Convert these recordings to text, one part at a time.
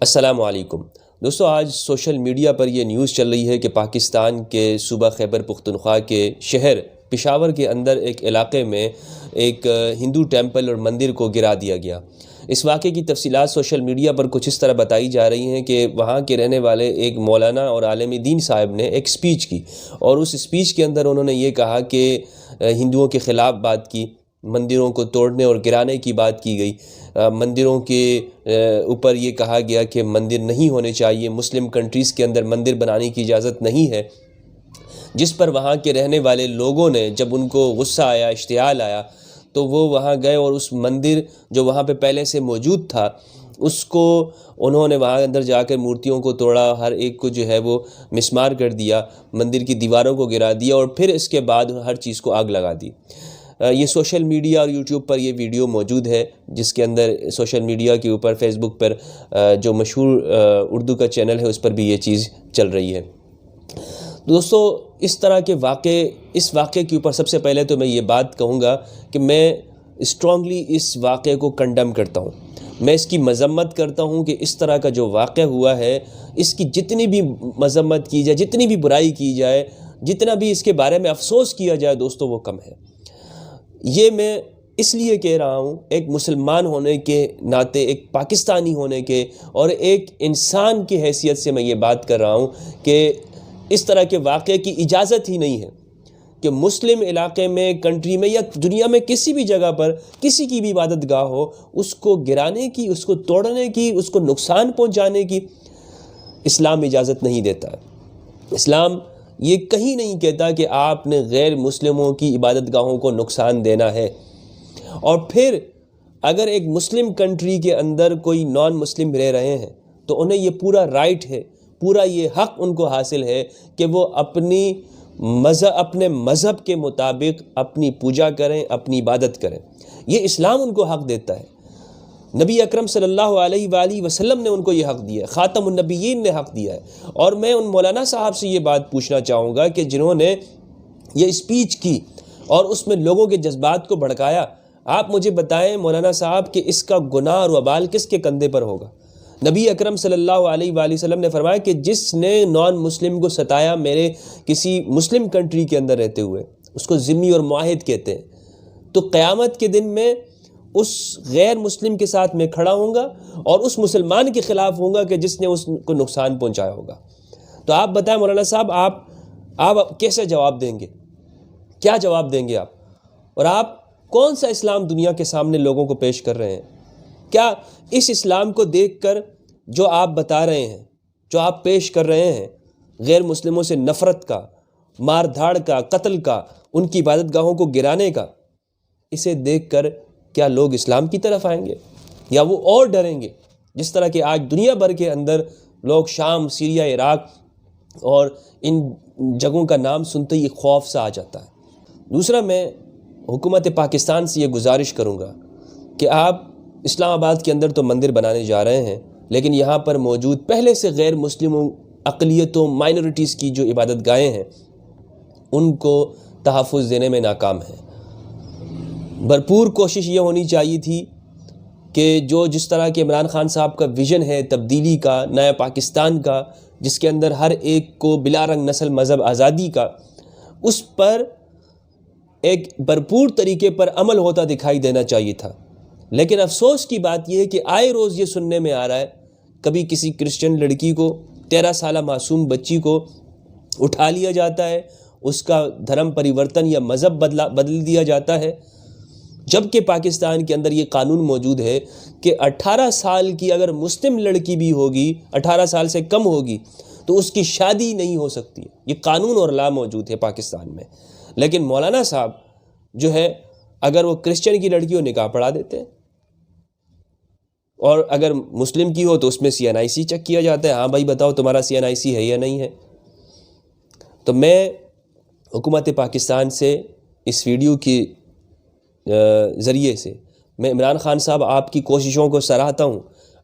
السلام علیکم دوستو، آج سوشل میڈیا پر یہ نیوز چل رہی ہے کہ پاکستان کے صوبہ خیبر پختونخوا کے شہر پشاور کے اندر ایک علاقے میں ایک ہندو ٹیمپل اور مندر کو گرا دیا گیا۔ اس واقعے کی تفصیلات سوشل میڈیا پر کچھ اس طرح بتائی جا رہی ہیں کہ وہاں کے رہنے والے ایک مولانا اور عالم دین صاحب نے ایک سپیچ کی، اور اس سپیچ کے اندر انہوں نے یہ کہا کہ ہندوؤں کے خلاف بات کی، مندروں کو توڑنے اور گرانے کی بات کی گئی، مندروں کے اوپر یہ کہا گیا کہ مندر نہیں ہونے چاہیے، مسلم کنٹریز کے اندر مندر بنانے کی اجازت نہیں ہے، جس پر وہاں کے رہنے والے لوگوں نے جب ان کو غصہ آیا، اشتعال آیا، تو وہ وہاں گئے اور اس مندر جو وہاں پہ پہلے سے موجود تھا اس کو انہوں نے وہاں اندر جا کر مورتیوں کو توڑا، ہر ایک کو جو ہے وہ مسمار کر دیا، مندر کی دیواروں کو گرا دیا، اور پھر اس کے بعد ہر چیز کو آگ لگا دی۔ یہ سوشل میڈیا اور یوٹیوب پر یہ ویڈیو موجود ہے، جس کے اندر سوشل میڈیا کے اوپر فیس بک پر جو مشہور اردو کا چینل ہے اس پر بھی یہ چیز چل رہی ہے۔ دوستو، اس طرح کے اس واقعے کے اوپر سب سے پہلے تو میں یہ بات کہوں گا کہ میں اسٹرانگلی اس واقعے کو کنڈم کرتا ہوں، میں اس کی مذمت کرتا ہوں کہ اس طرح کا جو واقعہ ہوا ہے اس کی جتنی بھی مذمت کی جائے، جتنی بھی برائی کی جائے، جتنا بھی اس کے بارے میں افسوس کیا جائے دوستو، وہ کم ہے۔ یہ میں اس لیے کہہ رہا ہوں، ایک مسلمان ہونے کے ناطے، ایک پاکستانی ہونے کے اور ایک انسان کی حیثیت سے میں یہ بات کر رہا ہوں کہ اس طرح کے واقعے کی اجازت ہی نہیں ہے کہ مسلم علاقے میں، کنٹری میں یا دنیا میں کسی بھی جگہ پر کسی کی بھی عبادت گاہ ہو، اس کو گرانے کی، اس کو توڑنے کی، اس کو نقصان پہنچانے کی اسلام اجازت نہیں دیتا ہے۔ اسلام یہ کہیں نہیں کہتا کہ آپ نے غیر مسلموں کی عبادت گاہوں کو نقصان دینا ہے، اور پھر اگر ایک مسلم کنٹری کے اندر کوئی نان مسلم رہ رہے ہیں تو انہیں یہ پورا رائٹ ہے، پورا یہ حق ان کو حاصل ہے کہ وہ اپنے مذہب کے مطابق اپنی پوجا کریں، اپنی عبادت کریں۔ یہ اسلام ان کو حق دیتا ہے، نبی اکرم صلی اللہ علیہ وآلہ وسلم نے ان کو یہ حق دیا ہے، خاتم النبیین نے حق دیا ہے۔ اور میں ان مولانا صاحب سے یہ بات پوچھنا چاہوں گا کہ جنہوں نے یہ اسپیچ کی اور اس میں لوگوں کے جذبات کو بھڑکایا، آپ مجھے بتائیں مولانا صاحب کہ اس کا گناہ اور وبال کس کے کندھے پر ہوگا؟ نبی اکرم صلی اللہ علیہ وآلہ وسلم نے فرمایا کہ جس نے نان مسلم کو ستایا میرے کسی مسلم کنٹری کے اندر رہتے ہوئے، اس کو ذمی اور معاہد کہتے ہیں، تو قیامت کے دن میں اس غیر مسلم کے ساتھ میں کھڑا ہوں گا اور اس مسلمان کے خلاف ہوں گا کہ جس نے اس کو نقصان پہنچایا ہوگا۔ تو آپ بتائیں مولانا صاحب، آپ کیسے جواب دیں گے؟ کیا جواب دیں گے آپ؟ اور آپ کون سا اسلام دنیا کے سامنے لوگوں کو پیش کر رہے ہیں؟ کیا اس اسلام کو دیکھ کر جو آپ بتا رہے ہیں، جو آپ پیش کر رہے ہیں، غیر مسلموں سے نفرت کا، مار دھاڑ کا، قتل کا، ان کی عبادت گاہوں کو گرانے کا، اسے دیکھ کر کیا لوگ اسلام کی طرف آئیں گے یا وہ اور ڈریں گے؟ جس طرح کہ آج دنیا بھر کے اندر لوگ شام، سیریا، عراق اور ان جگہوں کا نام سنتے ہی خوف سا آ جاتا ہے۔ دوسرا، میں حکومت پاکستان سے یہ گزارش کروں گا کہ آپ اسلام آباد کے اندر تو مندر بنانے جا رہے ہیں، لیکن یہاں پر موجود پہلے سے غیر مسلموں، اقلیتوں، مائنورٹیز کی جو عبادت گاہیں ہیں ان کو تحفظ دینے میں ناکام ہیں۔ بھرپور کوشش یہ ہونی چاہیے تھی کہ جس طرح کے عمران خان صاحب کا ویژن ہے تبدیلی کا، نیا پاکستان کا، جس کے اندر ہر ایک کو بلا رنگ نسل مذہب آزادی کا، اس پر ایک بھرپور طریقے پر عمل ہوتا دکھائی دینا چاہیے تھا۔ لیکن افسوس کی بات یہ ہے کہ آئے روز یہ سننے میں آ رہا ہے، کبھی کسی کرسچن لڑکی کو، 13 سالہ معصوم بچی کو اٹھا لیا جاتا ہے، اس کا دھرم پریورتن یا مذہب بدل دیا جاتا ہے، جبکہ پاکستان کے اندر یہ قانون موجود ہے کہ 18 سال کی اگر مسلم لڑکی بھی ہوگی، 18 سال سے کم ہوگی تو اس کی شادی نہیں ہو سکتی۔ یہ قانون اور لا موجود ہے پاکستان میں، لیکن مولانا صاحب جو ہے اگر وہ کرسچن کی لڑکی ہو نکاح پڑھا دیتے ہیں، اور اگر مسلم کی ہو تو اس میں CNIC چیک کیا جاتا ہے، ہاں بھائی بتاؤ تمہارا CNIC ہے یا نہیں ہے۔ تو میں حکومت پاکستان سے اس ویڈیو کی ذریعے سے میں عمران خان صاحب آپ کی کوششوں کو سراہتا ہوں،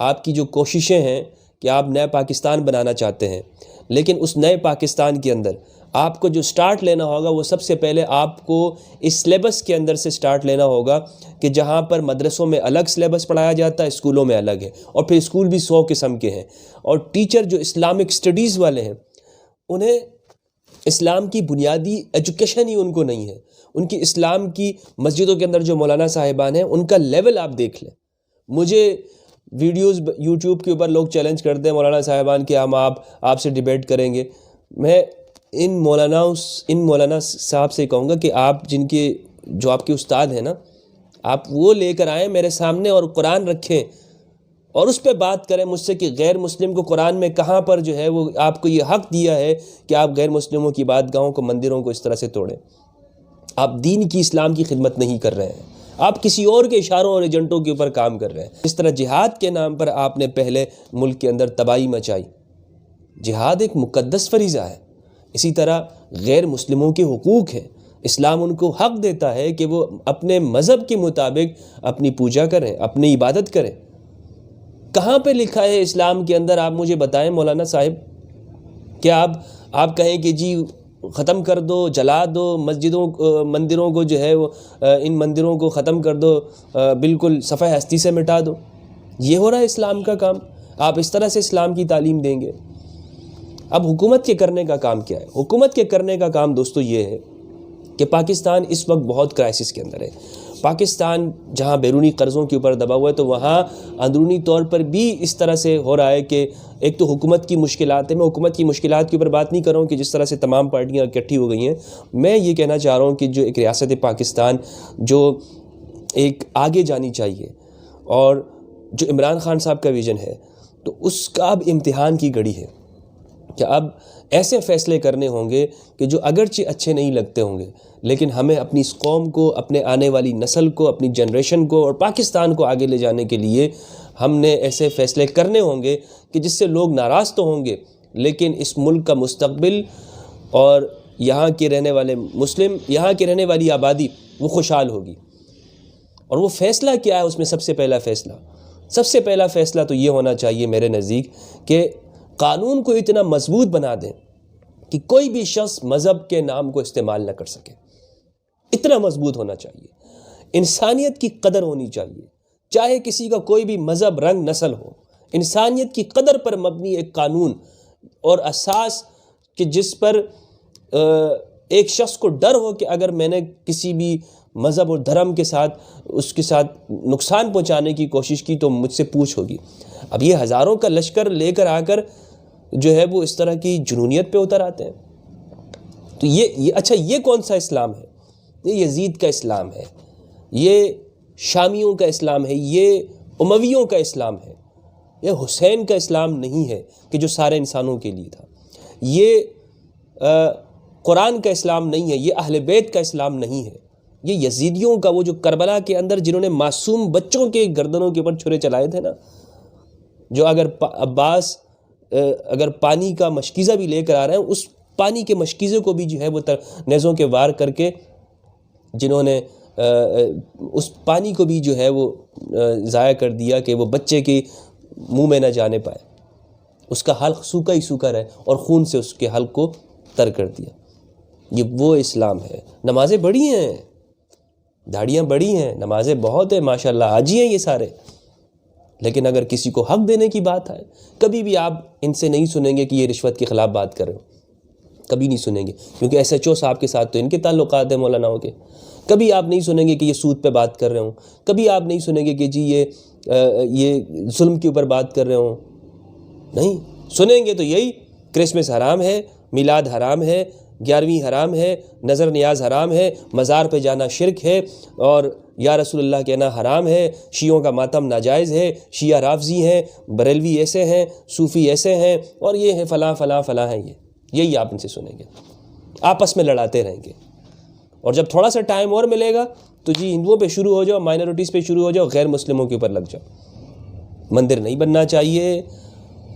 آپ کی جو کوششیں ہیں کہ آپ نئے پاکستان بنانا چاہتے ہیں، لیکن اس نئے پاکستان کے اندر آپ کو جو سٹارٹ لینا ہوگا وہ سب سے پہلے آپ کو اس سلیبس کے اندر سے سٹارٹ لینا ہوگا کہ جہاں پر مدرسوں میں الگ سلیبس پڑھایا جاتا ہے، اسکولوں میں الگ ہے، اور پھر اسکول بھی 100 قسم کے ہیں، اور ٹیچر جو اسلامک سٹڈیز والے ہیں انہیں اسلام کی بنیادی ایجوکیشن ہی ان کو نہیں ہے. ان کی اسلام کی مسجدوں کے اندر جو مولانا صاحبان ہیں ان کا لیول آپ دیکھ لیں. مجھے ویڈیوز یوٹیوب کے اوپر لوگ چیلنج کرتے ہیں مولانا صاحبان کہ ہم آپ سے ڈیبیٹ کریں گے. میں ان مولانا صاحب سے کہوں گا کہ آپ جو آپ کے استاد ہیں نا، آپ وہ لے کر آئیں میرے سامنے اور قرآن رکھیں اور اس پہ بات کریں مجھ سے کہ غیر مسلم کو قرآن میں کہاں پر جو ہے وہ آپ کو یہ حق دیا ہے کہ آپ غیر مسلموں کی عبادتگاہوں کو، مندروں کو اس طرح سے توڑیں. آپ دین کی، اسلام کی خدمت نہیں کر رہے ہیں، آپ کسی اور کے اشاروں اور ایجنٹوں کے اوپر کام کر رہے ہیں. اس طرح جہاد کے نام پر آپ نے پہلے ملک کے اندر تباہی مچائی. جہاد ایک مقدس فریضہ ہے. اسی طرح غیر مسلموں کے حقوق ہیں. اسلام ان کو حق دیتا ہے کہ وہ اپنے مذہب کے مطابق اپنی پوجا کریں، اپنی عبادت کریں. کہاں پہ لکھا ہے اسلام کے اندر؟ آپ مجھے بتائیں مولانا صاحب. کیا آپ کہیں کہ جی ختم کر دو، جلا دو مندروں کو، جو ہے وہ ان مندروں کو ختم کر دو، بالکل صفحہ ہستی سے مٹا دو؟ یہ ہو رہا ہے اسلام کا کام؟ آپ اس طرح سے اسلام کی تعلیم دیں گے؟ اب حکومت کے کرنے کا کام کیا ہے؟ حکومت کے کرنے کا کام دوستو یہ ہے کہ پاکستان اس وقت بہت کرائسس کے اندر ہے. پاکستان جہاں بیرونی قرضوں کے اوپر دبا ہوا ہے، تو وہاں اندرونی طور پر بھی اس طرح سے ہو رہا ہے کہ ایک تو حکومت کی مشکلات ہے. میں حکومت کی مشکلات کے اوپر بات نہیں کر رہا ہوں کہ جس طرح سے تمام پارٹیاں اکٹھی ہو گئی ہیں. میں یہ کہنا چاہ رہا ہوں کہ جو ایک ریاست پاکستان جو ایک آگے جانی چاہیے، اور جو عمران خان صاحب کا ویژن ہے، تو اس کا اب امتحان کی گھڑی ہے کہ اب ایسے فیصلے کرنے ہوں گے کہ جو اگرچہ اچھے نہیں لگتے ہوں گے، لیکن ہمیں اپنی اس قوم کو، اپنے آنے والی نسل کو، اپنی جنریشن کو اور پاکستان کو آگے لے جانے کے لیے ہم نے ایسے فیصلے کرنے ہوں گے کہ جس سے لوگ ناراض تو ہوں گے، لیکن اس ملک کا مستقبل اور یہاں کے رہنے والے مسلم، یہاں کے رہنے والی آبادی وہ خوشحال ہوگی. اور وہ فیصلہ کیا ہے؟ اس میں سب سے پہلا فیصلہ تو یہ ہونا چاہیے میرے نزدیک کہ قانون کو اتنا مضبوط بنا دیں کہ کوئی بھی شخص مذہب کے نام کو استعمال نہ کر سکے. اتنا مضبوط ہونا چاہیے. انسانیت کی قدر ہونی چاہیے، چاہے کسی کا کوئی بھی مذہب، رنگ، نسل ہو. انسانیت کی قدر پر مبنی ایک قانون اور اساس کہ جس پر ایک شخص کو ڈر ہو کہ اگر میں نے کسی بھی مذہب اور دھرم کے ساتھ اس کے ساتھ نقصان پہنچانے کی کوشش کی تو مجھ سے پوچھ ہوگی. اب یہ ہزاروں کا لشکر لے کر آ کر جو ہے وہ اس طرح کی جنونیت پہ اتر آتے ہیں. تو اچھا یہ کون سا اسلام ہے؟ یہ یزید کا اسلام ہے، یہ شامیوں کا اسلام ہے، یہ امویوں کا اسلام ہے. یہ حسین کا اسلام نہیں ہے کہ جو سارے انسانوں کے لیے تھا. یہ قرآن کا اسلام نہیں ہے، یہ اہل بیت کا اسلام نہیں ہے. یہ یزیدیوں کا، وہ جو کربلا کے اندر جنہوں نے معصوم بچوں کے گردنوں کے اوپر چھرے چلائے تھے نا، جو اگر عباس اگر پانی کا مشکیزہ بھی لے کر آ رہے ہیں، اس پانی کے مشکیزے کو بھی جو ہے وہ نیزوں کے وار کر کے، جنہوں نے اس پانی کو بھی جو ہے وہ ضائع کر دیا کہ وہ بچے کے منہ میں نہ جانے پائے. اس کا حلق سوکھا ہی سوکھا رہے اور خون سے اس کے حلق کو تر کر دیا. یہ وہ اسلام ہے. نمازیں بڑی ہیں، داڑیاں بڑی ہیں، نمازیں بہت ہیں ماشاءاللہ، حاجی ہیں یہ سارے، لیکن اگر کسی کو حق دینے کی بات آئے، کبھی بھی آپ ان سے نہیں سنیں گے کہ یہ رشوت کے خلاف بات کر رہے ہو. کبھی نہیں سنیں گے، کیونکہ ایس ایچ او صاحب کے ساتھ تو ان کے تعلقات ہیں مولاناؤں کے. کبھی آپ نہیں سنیں گے کہ یہ سود پہ بات کر رہے ہوں. کبھی آپ نہیں سنیں گے کہ جی یہ ظلم کے اوپر بات کر رہے ہوں. نہیں سنیں گے تو یہی کرسمس حرام ہے، میلاد حرام ہے، 11ویں حرام ہے، نظر نیاز حرام ہے، مزار پہ جانا شرک ہے، اور یا رسول اللہ کہنا حرام ہے، شیعوں کا ماتم ناجائز ہے، شیعہ رافضی ہیں، بریلوی ایسے ہیں، صوفی ایسے ہیں، اور یہ ہے فلاں فلاں فلاں ہیں. یہی آپ ان سے سنیں گے. آپس میں لڑاتے رہیں گے. اور جب تھوڑا سا ٹائم اور ملے گا تو جی ہندوؤں پہ شروع ہو جاؤ، مائنورٹیز پہ شروع ہو جاؤ، غیر مسلموں کے اوپر لگ جاؤ. مندر نہیں بننا چاہیے،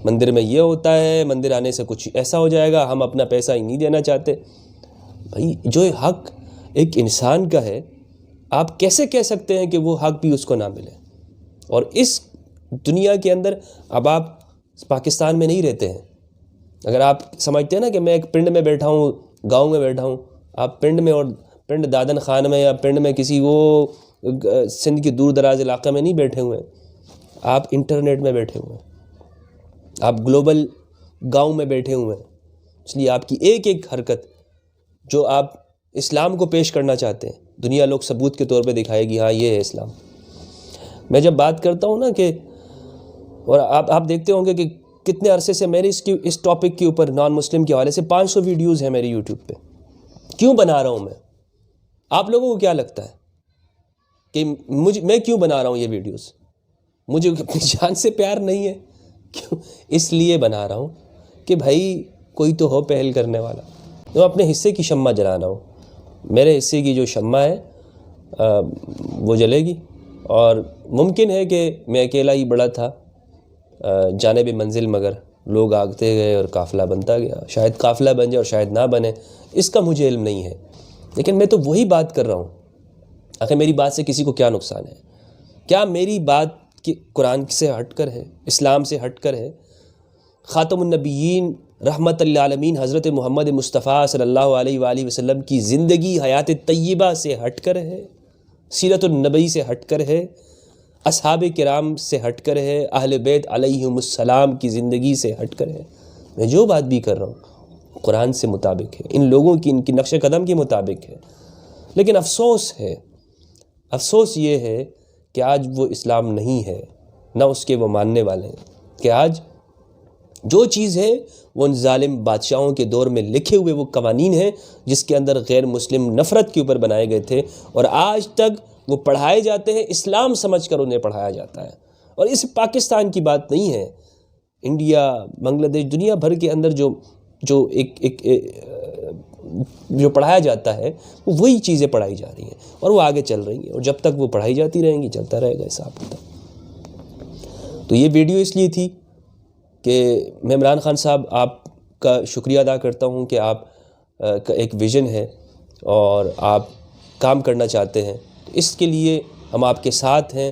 مندر میں یہ ہوتا ہے، مندر آنے سے کچھ ایسا ہو جائے گا، ہم اپنا پیسہ ہی نہیں دینا چاہتے. بھائی جو حق ایک انسان کا ہے، آپ کیسے کہہ سکتے ہیں کہ وہ حق بھی اس کو نہ ملے؟ اور اس دنیا کے اندر اب آپ پاکستان میں نہیں رہتے ہیں. اگر آپ سمجھتے ہیں نا کہ میں ایک پنڈ میں بیٹھا ہوں گاؤں میں بیٹھا ہوں، آپ پنڈ میں اور پنڈ دادن خان میں یا پنڈ میں کسی وہ سندھ کے دور دراز علاقے میں نہیں بیٹھے ہوئے ہیں، آپ انٹرنیٹ میں بیٹھے ہوئے ہیں، آپ گلوبل گاؤں میں بیٹھے ہوئے ہیں۔ اس لیے آپ کی ایک ایک حرکت جو آپ اسلام کو پیش کرنا چاہتے ہیں، دنیا لوگ ثبوت کے طور پہ دکھائے گی ہاں یہ ہے اسلام۔ میں جب بات کرتا ہوں نا کہ، اور آپ دیکھتے ہوں گے کہ کتنے عرصے سے میرے اس ٹاپک کے اوپر نان مسلم کے حوالے سے 500 ویڈیوز ہیں میرے یوٹیوب پہ۔ کیوں بنا رہا ہوں میں؟ آپ لوگوں کو کیا لگتا ہے کہ میں کیوں بنا رہا ہوں یہ ویڈیوز؟ مجھے اپنی جان سے پیار نہیں ہے؟ کیوں؟ اس لیے بنا رہا ہوں کہ بھائی کوئی تو ہو پہل کرنے والا، تو اپنے حصے کی شمع جلانا ہو۔ میرے حصے کی جو شمع ہے وہ جلے گی، اور ممکن ہے کہ میں اکیلا ہی بڑا تھا جانب منزل، مگر لوگ آگتے گئے اور قافلہ بنتا گیا۔ شاید قافلہ بن جائے اور شاید نہ بنے، اس کا مجھے علم نہیں ہے، لیکن میں تو وہی بات کر رہا ہوں۔ آخر میری بات سے کسی کو کیا نقصان ہے؟ کیا میری بات قرآن سے ہٹ کر ہے، اسلام سے ہٹ کر ہے؟ خاتم النبیین رحمت للعالمین حضرت محمد مصطفیٰ صلی اللہ علیہ وآلہ وسلم کی زندگی حیات طیبہ سے ہٹ کر ہے، سیرت النبی سے ہٹ کر ہے، اصحاب کرام سے ہٹ کر ہے، اہل بیت علیہم السلام کی زندگی سے ہٹ کر ہے۔ میں جو بات بھی کر رہا ہوں قرآن سے مطابق ہے، ان لوگوں کی، ان کی نقش قدم کے مطابق ہے۔ لیکن افسوس یہ ہے کہ آج وہ اسلام نہیں ہے، نہ اس کے وہ ماننے والے ہیں، کہ آج جو چیز ہے وہ ان ظالم بادشاہوں کے دور میں لکھے ہوئے وہ قوانین ہیں جس کے اندر غیر مسلم نفرت کے اوپر بنائے گئے تھے، اور آج تک وہ پڑھائے جاتے ہیں، اسلام سمجھ کر انہیں پڑھایا جاتا ہے۔ اور اس پاکستان کی بات نہیں ہے، انڈیا، بنگلہ دیش، دنیا بھر کے اندر جو پڑھایا جاتا ہے وہ وہی چیزیں پڑھائی جا رہی ہیں، اور وہ آگے چل رہی ہیں، اور جب تک وہ پڑھائی جاتی رہیں گی چلتا رہے گا حساب کتاب۔ تو یہ ویڈیو اس لیے تھی کہ میں عمران خان صاحب آپ کا شکریہ ادا کرتا ہوں کہ آپ کا ایک ویژن ہے اور آپ کام کرنا چاہتے ہیں، اس کے لیے ہم آپ کے ساتھ ہیں،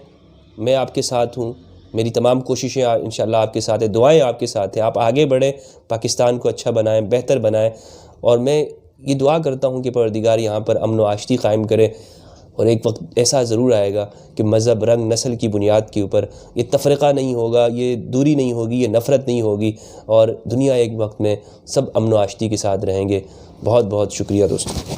میں آپ کے ساتھ ہوں، میری تمام کوششیں انشاءاللہ آپ کے ساتھ ہیں، دعائیں آپ کے ساتھ ہیں، آپ آگے بڑھیں، پاکستان کو اچھا بنائیں، بہتر بنائیں، اور میں یہ دعا کرتا ہوں کہ پروردگار یہاں پر امن و آشتی قائم کرے، اور ایک وقت ایسا ضرور آئے گا کہ مذہب، رنگ، نسل کی بنیاد کے اوپر یہ تفرقہ نہیں ہوگا، یہ دوری نہیں ہوگی، یہ نفرت نہیں ہوگی، اور دنیا ایک وقت میں سب امن و آشتی کے ساتھ رہیں گے۔ بہت بہت شکریہ دوستو۔